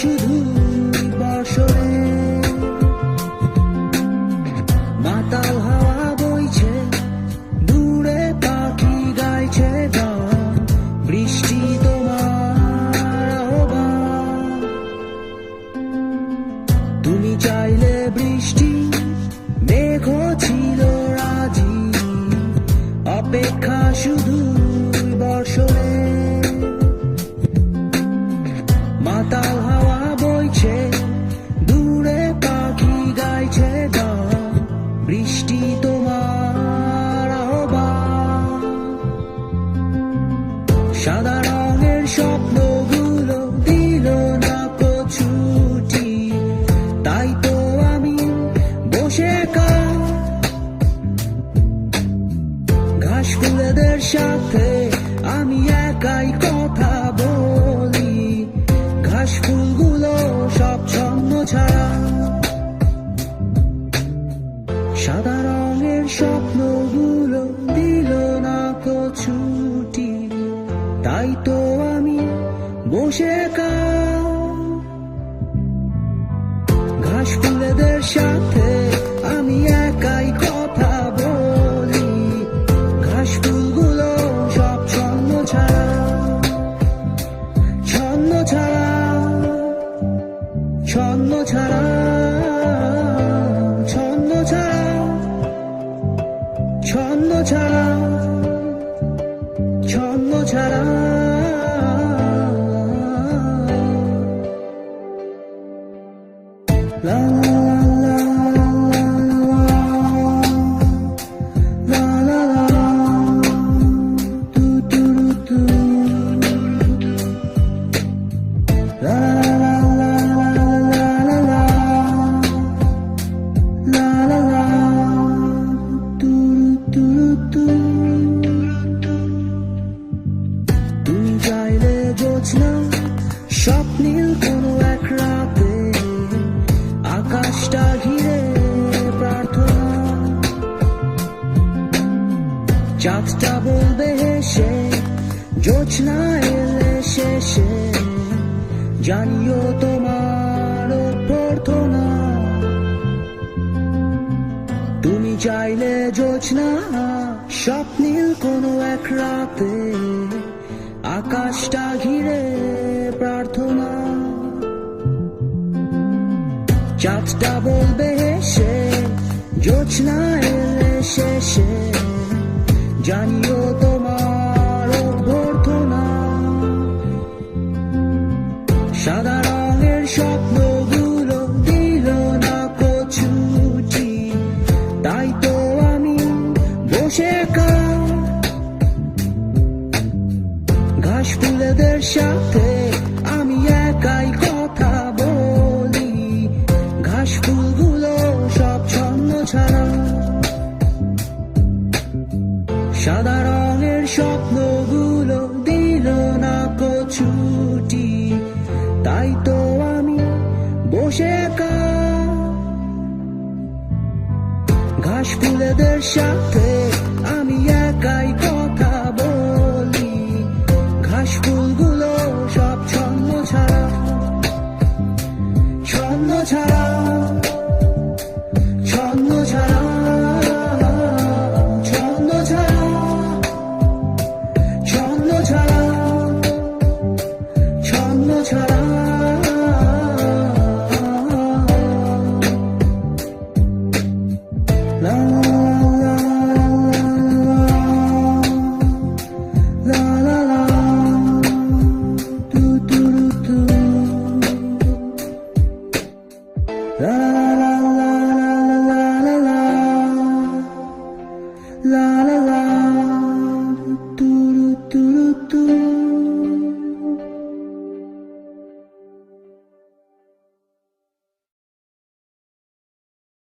শুধু বর্ষণে, মাতাল হাওয়া বইছে, দূরে পাখি গাইছে গান, বৃষ্টি তোমার আহ্বান। তুমি চাইলে বৃষ্টি, মেঘও ছিল রাজি, অপেক্ষা শুধু বর্ষণে, মাতাল হাওয়া বইছে, দূরে পাখি গাইছে গান, বৃষ্টি তোমার আহ্বান। সাদা রঙের স্বপ্নগুলো দিল না ছুটি, তাই তো আমি বসে ঘাস ফুলেদের সাথে আমি একাই কথা বলি, ঘাস ফুলগুলো সব ছন্ন ছাড়া। সাদা রঙের স্বপ্নগুলো দিল না ছুটি, তাই তো আমি বসে ঘাস ফুলেদের সাথে আমি একাই কথা বলি, ঘাস ফুলগুলো সব ছন্ন ছাড়া, ছন্ন ছাড়া, ছন্ন ছাড়া, ছন্ন ছাড়া, ছন্ন ছাড়া, ছন্ন ছাড়া। La la la la la la, do do do, la la la la la la, la la la, do do do। তুমি চাইলে জোছনা, স্বপ্নীল কোনো এক রাতে, আকাশটা ঘিরে প্রার্থনা, চাঁদটা বলবে হেসে, জোছনা এলে শেষে, জানিও তোমার প্রার্থনা। তুমি চাইলে জোছনা, স্বপ্নীল কোনো এক রাতে, আকাশটা ঘিরে প্রার্থনা, চাঁদটা বলবে হেসে, জোছনা এলে শেষে, জানিও তোমার অভ্যর্থনা। সাদা রঙের স্বপ্নগুলো দিল না ছুটি, তাই তো আমি বসে ঘাস ফুলেদের সাথে আমি একাই কথা বলি, ঘাস ফুলগুলো সব ছন্ন ছাড়া। সাদা রঙের স্বপ্নগুলো দিল না ছুটি, তাই তো আমি বসে ঘাস ফুলেদের সাথে আমি একাই কথা বলি, ঘাস ফুলগুলো সব ছন্ন ছাড়া, ছন্ন ছাড়া, ছন্ন ছাড়া, ছন্ন ছাড়া, ছন্ন ছাড়া, ছন্ন ছাড়া।